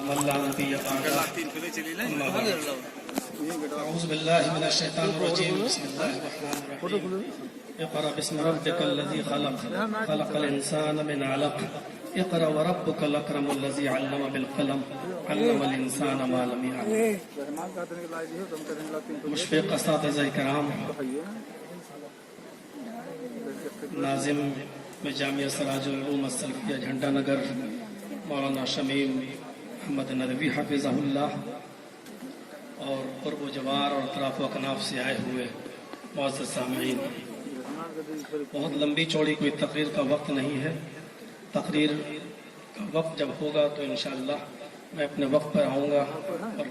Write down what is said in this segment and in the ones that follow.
أعوذ بالله من الشيطان الرجيم. بسم الله الرحمن الرحيم. اقرأ باسم ربك الذي خلق خلق الإنسان من علق اقرأ وربك الأكرم الذي علم بالقلم علم الإنسان ما لم يعلم. مشفق اساتذہ کرام، ناظم میں جامعہ سراج العلوم السلفیہ جھنڈا نگر مولانا شمیم محمد ندوی حفظہ اللہ، اور قرب و جوار اور اطراف و اکناف سے آئے ہوئے معزز سامعین، بہت لمبی چوڑی کوئی تقریر کا وقت نہیں ہے. تقریر کا وقت جب ہوگا تو انشاءاللہ میں اپنے وقت پر آؤں گا اور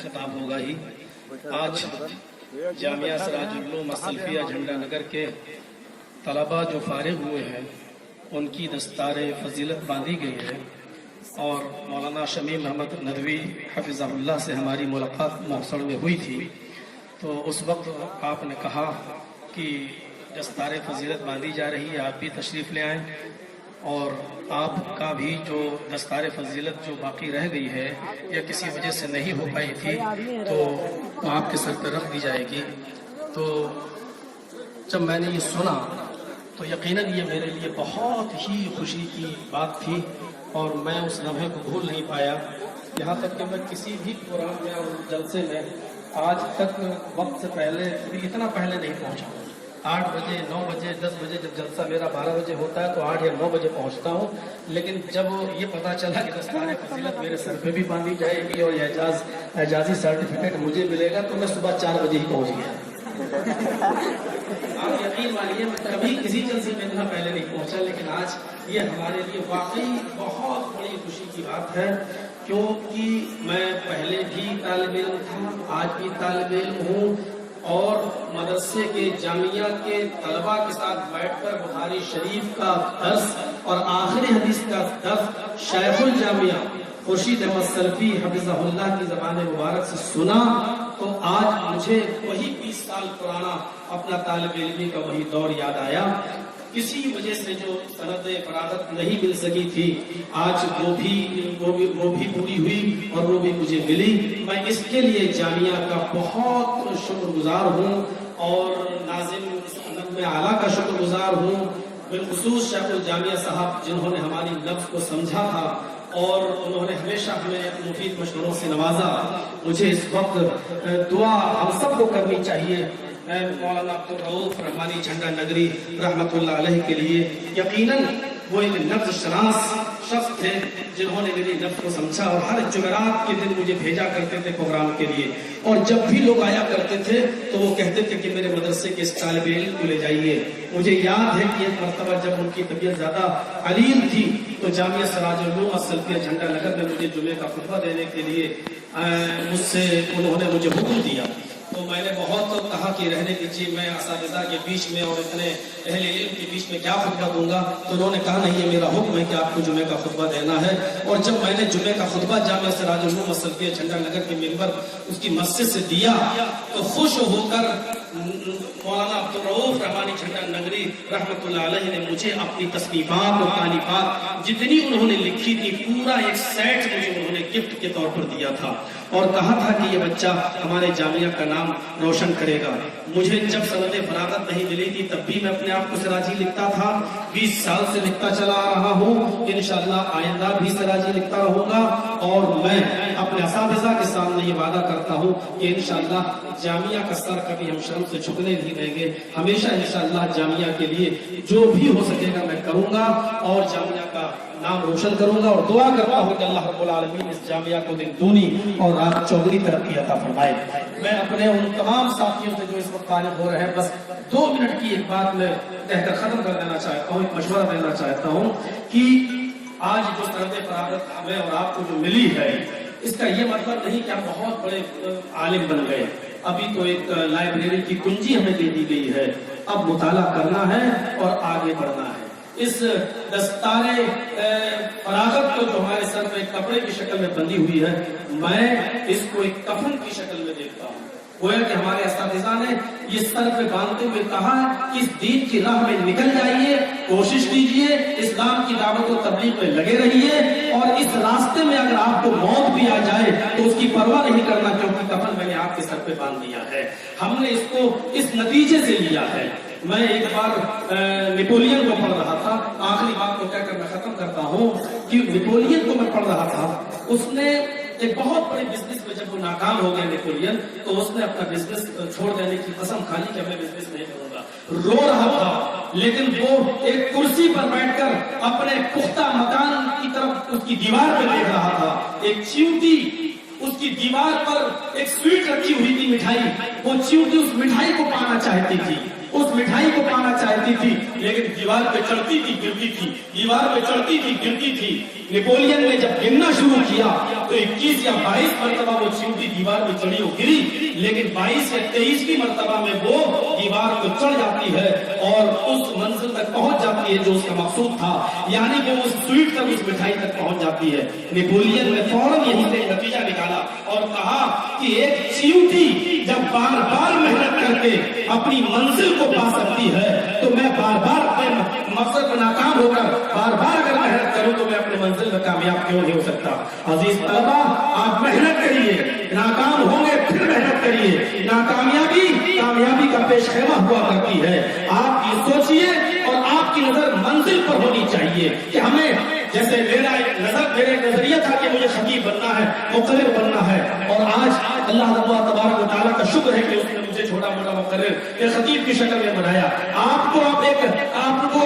خطاب ہوگا ہی. آج جامعہ سراج العلوم السلفیہ جھنڈا نگر کے طلباء جو فارغ ہوئے ہیں ان کی دستار فضیلت باندھی گئی ہے، اور مولانا شمیم محمد ندوی حفظہ اللہ سے ہماری ملاقات محسن میں ہوئی تھی. تو اس وقت آپ نے کہا کہ دستار فضیلت باندھی جا رہی ہے، آپ بھی تشریف لے آئیں، اور آپ کا بھی جو دستار فضیلت جو باقی رہ گئی ہے یا کسی وجہ سے نہیں ہو پائی تھی تو آپ کے سر پر رکھ دی جائے گی. تو جب میں نے یہ سنا تو یقیناً یہ میرے لیے بہت ہی خوشی کی بات تھی، اور میں اس لمحے کو بھول نہیں پایا. یہاں تک کہ میں کسی بھی پروگرام میں اور جلسے میں آج تک وقت سے پہلے اتنا پہلے نہیں پہنچا. 8 بجے 9 بجے 10 بجے جب جلسہ میرا 12 بجے ہوتا ہے تو 8 یا 9 بجے پہنچتا ہوں، لیکن جب یہ پتا چلا کہ دستار فضیلت میرے سر پہ بھی باندھی جائے گی اور اعزازی سرٹیفکیٹ مجھے ملے گا تو میں صبح 4 بجے ہی پہنچ گیا. آپ یقین مانیے میں کبھی کسی جلسے میں اتنا پہلے نہیں پہنچا، لیکن آج یہ ہمارے لیے واقعی بہت بڑی خوشی کی بات ہے، کیونکہ میں پہلے بھی طالب علم تھا، آج بھی طالب علم ہوں، اور مدرسے کے جامعہ کے طلباء کے ساتھ بیٹھ کر بخاری شریف کا درس اور آخری حدیث کا درس شیخ الجامعہ خورشید احمد سلفی حفظہ اللہ کی زبان مبارک سے سنا تو آج مجھے وہی 20 سال پرانا اپنا طالب علمی کا وہی دور یاد آیا. کسی وجہ سے جو سند فراغت نہیں مل سکی تھی آج وہ بھی پوری ہوئی اور وہ بھی مجھے ملی. میں اس کے لیے جامعہ کا بہت شکر گزار ہوں اور ناظم نظم اعلیٰ کا شکر گزار ہوں، بالخصوص شیخ الجامعہ صاحب جنہوں نے ہماری نفس کو سمجھا تھا اور انہوں نے ہمیشہ ہمیں مفید مشوروں سے نوازا. مجھے اس وقت دعا ہم سب کو کرنی چاہیے مولانا عبدالرؤف رحمانی جھنڈا نگری رحمت اللہ علیہ کے لیے. یقیناً وہ ایک نبض شناس شخص تھے جنہوں نے میری نبض کو سمجھا، اور ہر جمعرات کے دن مجھے بھیجا کرتے تھے پروگرام کے لیے، اور جب بھی لوگ آیا کرتے تھے تو وہ کہتے تھے کہ میرے مدرسے کے اس طالب علم کو لے جائیے. مجھے یاد ہے کہ ایک مرتبہ جب ان کی طبیعت زیادہ علیم تھی تو جامعہ سراج العلوم السلفیہ جھنڈا نگر میں مجھے جمعے کا خطبہ دینے کے لیے انہوں نے مجھے حکم دیا. تو میں نے بہت کہا کہ رہنے دیجیے، میں اساتذہ کے بیچ میں اور اتنے اہل علم کے بیچ میں کیا خطبہ دوں گا. تو انہوں نے کہا نہیں، یہ میرا حکم ہے کہ آپ کو جمعے کا خطبہ دینا ہے. اور جب میں نے جمعے کا خطبہ جامعہ سراج العلوم السلفیہ جھنڈا نگر کے ممبر اس کی مسجد سے دیا تو خوش ہو کر مولانا عبدالرؤف رحمانی جھنڈا نگری رحمت اللہ علیہ نے مجھے اپنی تصنیفات اور تالیفات جتنی انہوں نے لکھی تھی پورا ایک سیٹ مجھے انہوں نے گفٹ کے طور پر دیا تھا، اور کہا تھا کہ یہ بچہ ہمارے جامعہ کا نام روشن کرے گا. مجھے جب سند فراغت نہیں ملی تھی تب بھی میں اپنے آپ کو سراجی لکھتا تھا، 20 سال سے لکھتا چلا آ رہا ہوں، انشاءاللہ آئندہ بھی سراجی لکھتا رہوں گا. اور میں اپنے اساتذہ کے سامنے یہ وعدہ کرتا ہوں کہ انشاءاللہ جامعہ کا سر کبھی ہم شرم سے جھکنے نہیں دیں گے. ہمیشہ انشاءاللہ جامعہ کے لیے جو بھی ہو سکے گا میں کروں گا اور جامعہ کا نام روشن کروں گا، اور دعا کرتا ہوں کہ اللہ رب العالمین اس جامعہ کو دن دونی اور رات چوگنی ترقی عطا فرمائے. میں اپنے ان تمام ساتھیوں سے جو اس وقت فارغ ہو رہے ہیں بس 2 منٹ کی ایک بات میں کہہ کر ختم کر دینا چاہتا ہوں، ایک مشورہ دینا چاہتا ہوں کہ آج جو سند فراغت ہمیں اور آپ کو جو ملی ہے اس کا یہ مطلب نہیں کہ ہم بہت بڑے عالم بن گئے. ابھی تو ایک لائبریری کی کنجی ہمیں دے دی گئی ہے، اب مطالعہ کرنا ہے اور آگے بڑھنا ہے. اس دستار فراغت کو جو ہمارے سر پہ کپڑے کی شکل میں بندھی ہوئی ہے میں اس کو ایک کفن کی شکل میں دیکھتا ہوں. گویا کہ ہمارے اساتذہ نے یہ سر پہ باندھتے ہوئے کہا کہ اس دین کی راہ میں نکل جائیے، کوشش کیجیے، اسلام کی دعوت و تبلیغ میں لگے رہیے، اور اس راستے میں اگر آپ کو موت तो उसकी परवाह नहीं करना, क्योंकि कफन मैंने आपके सर पे बांध दिया है। हमने इसको इस नतीजे से लिया है। मैं एक बार नेपोलियन को पढ़ रहा था, आखिरी बात को कहकर मैं खत्म करता हूँ कि नेपोलियन को मैं पढ़ रहा था, उसने एक बहुत बड़े बिजनेस में जब वो नाकाम हो गया नेपोलियन, तो उसने अपना बिजनेस छोड़ देने की कसम खा ली कि मैं बिजनेस नहीं करूंगा। रो रहा था, लेकिन वो एक कुर्सी पर बैठकर अपने पुख्ता मकान की तरफ उसकी दीवार पे देख रहा था। एक चींटी उसकी दीवार पर एक स्वीट रखी हुई थी, मिठाई। वो चींटी उस मिठाई को पाना चाहती थी, उस मिठाई को पाना चाहती थी, लेकिन दीवार पे चढ़ती थी गिरती थी, दीवार पे चढ़ती थी गिरती थी। नेपोलियन ने जब गिनना शुरू किया तो 21 या 22 मरतबा वो चींटी दीवार पे चढ़ी और गिरी, लेकिन 22 या 23वीं मरतबा में वो दीवार को चढ़ जाती है और उस मंजिल तक पहुंच जाती है जो उसका मकसूद था, यानी कि उस स्वीट तक, उस मिठाई तक पहुंच जाती है। नेपोलियन ने फौरन यही से नतीजा निकाला और कहा कि एक चींटी जब बार बार मेहनत करके अपनी मंजिल को पा सकती है, तो मैं बार बार अपने मकसद में नाकाम होकर बार बार अगर मेहनत करूं तो मैं अपने मंजिल में कामयाब क्यों नहीं हो सकता। अजीज तलबा, आप मेहनत करिए, नाकाम होंगे फिर मेहनत करिए। नाकामयाबी कामयाबी का पेशखेमा हुआ करती है। आप ये सोचिए और आपकी नजर मंजिल पर होनी चाहिए कि हमें, जैसे मेरा एक नजरिया था कि मुझे खतीब बनना है, मुक़र्रिर बनना है, और आज अल्लाह तबारक व तआला का शुक्र है कि उसने मुझे छोटा मोटा मुक़र्रिर या खतीब की शक्ल में बनाया। आपको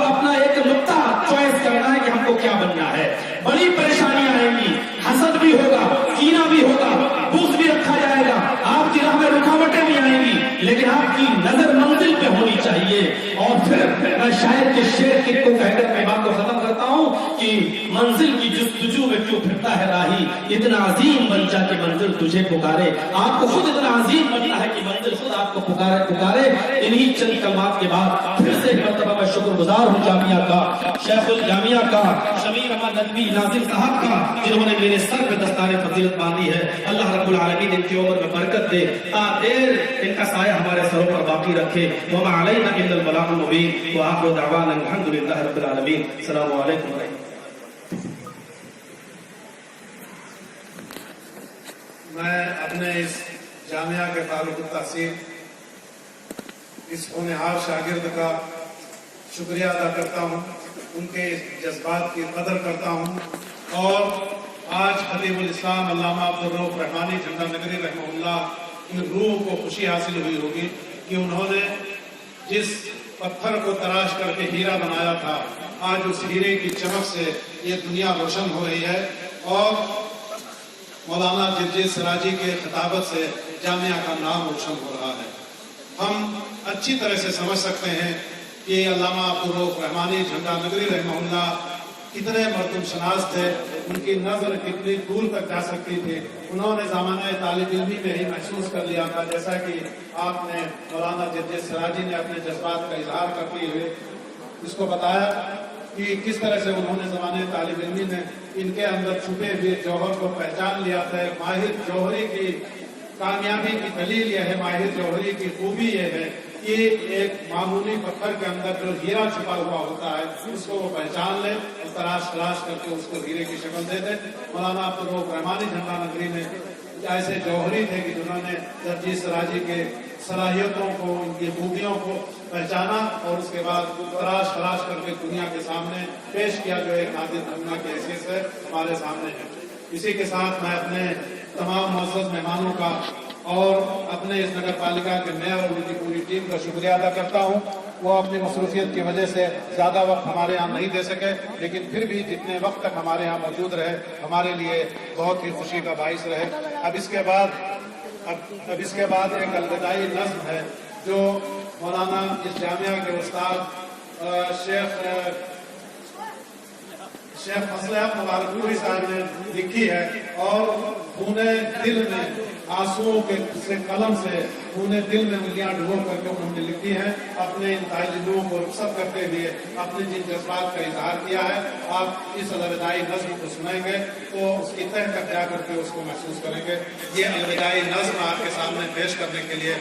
अपना एक नुक्ता चॉइस करना है कि हमको क्या बनना है। बड़ी परेशानियां आएंगी, हसद भी होगा, कीना भी होगा, बुग़्ज़ भी रखा जाएगा, आपकी राह में रुकावटें भी आएंगी, लेकिन आपकी नजर मंजिल पे होनी चाहिए। और फिर मैं शायर के शेर को कहकर मैं बात को खत्म करता हूँ कि मंजिल की जुस्तजू में क्यों फिरता है राही, इतना अजीम बन जा कि मंजिल तुझे पुकारे। आपको खुद इतना अजीम बनना है कि मंजिल खुद आपको पुकारे। इन्हीं चंद कलमात के बाद फिर से एक मरतबा मैं शुक्रगुजार हूँ जामिया का, शेखुल जामिया का, शमीर अहमद नदवी नाज़िम साहब का, जिन्होंने मेरे सर पे दस्ताने फजीलत बांधी है। अल्लाह रब्बुल आलमीन इनकी उम्र में बरकत दे, तादेर इनका साया हमारे सरों पर बाकी रखे। वमा अलैना इल्लल बलागुल मुबीन व आखिरु दअवाना अल्हम्दुलिल्लाहि रब्बिल आलमीन। अस्सलामु अलैकुम। मैं अपने इस जामिया के ताल्लुक़ तहसील इस होनहार शागिर्द का शुक्रिया अदा करता हूँ, उनके जज्बात की कदर करता हूँ। और आज खतीबुल इस्लाम अल्लामा अब्दुर रऊफ़ रहमानी झंडा नगरी रहमहुल्लाह की रूह को खुशी हासिल हुई होगी कि उन्होंने जिस पत्थर को तराश करके हीरा बनाया था, आज उस हीरे की चमक से ये दुनिया रोशन हो रही है और मौलाना जर्जिस सराजी के खिताबत से जामिया का नाम रोशन हो रहा है। हम अच्छी तरह से समझ सकते हैं कि अल्लामा अब्दुर रऊफ़ रहमानी झंडा नगरी रहमहुल्लाह कितने मर्दुम शनास थे, उनकी नज़र कितनी दूर तक जा सकती थी। उन्होंने ज़माना तालिब इल्मी में ही महसूस कर लिया था, जैसा कि आपने मौलाना जर्जिस सराजी ने अपने जज्बात का इजहार करते हुए इसको बताया कि किस तरह से उन्होंने ज़माने तालिब इल्मी में इनके अंदर छुपे हुए जौहर को पहचान लिया था। माहिर जौहरी की कामयाबी की दलील यह है, माहिर जौहरी की खूबी यह है कि एक मामूली पत्थर के अंदर जो हीरा छुपा हुआ होता है उसको वो पहचान ले और तलाश करके उसको हीरे की शक्ल दे दे। मौलाना अब्दुर रऊफ़ रहमानी झंडा नगरी में ऐसे जौहरी थे कि जिन्होंने जर्जिस सराजी के सलाहियतों को, उनकी खूबियों को पहचाना और उसके बाद तलाश करके दुनिया के सामने पेश किया, जो एक नादिर नमूना की हैसियत से हमारे सामने है। इसी के साथ मैं अपने तमाम मुअज़्ज़ज़ मेहमानों का और अपने इस नगर पालिका के मेयर और उनकी पूरी टीम का शुक्रिया अदा करता हूँ। वो अपनी मसरूफियत की वजह से ज़्यादा वक्त हमारे यहाँ नहीं दे सके, लेकिन फिर भी जितने वक्त तक हमारे यहाँ मौजूद रहे हमारे लिए बहुत ही खुशी का बाइस रहे। अब इसके बाद एक अलविदाई नज़्म है जो मौलाना इस जामिया के उस्ताद शेख मसलहत मुबारकपुरी साहब ने लिखी है और खूने दिल में आंसुओं के से कलम से खूने दिल में उंगलियां डुबो करके उन्होंने लिखी है। अपने इन तालिबों को रुखसत करते हुए अपने जिन जज्बात का इजहार किया है, आप इस अलविदाई नज़्म को सुनेंगे तो उसकी तह तक जा करके उसको महसूस करेंगे। ये अलविदाई नज़्म आपके सामने पेश करने के लिए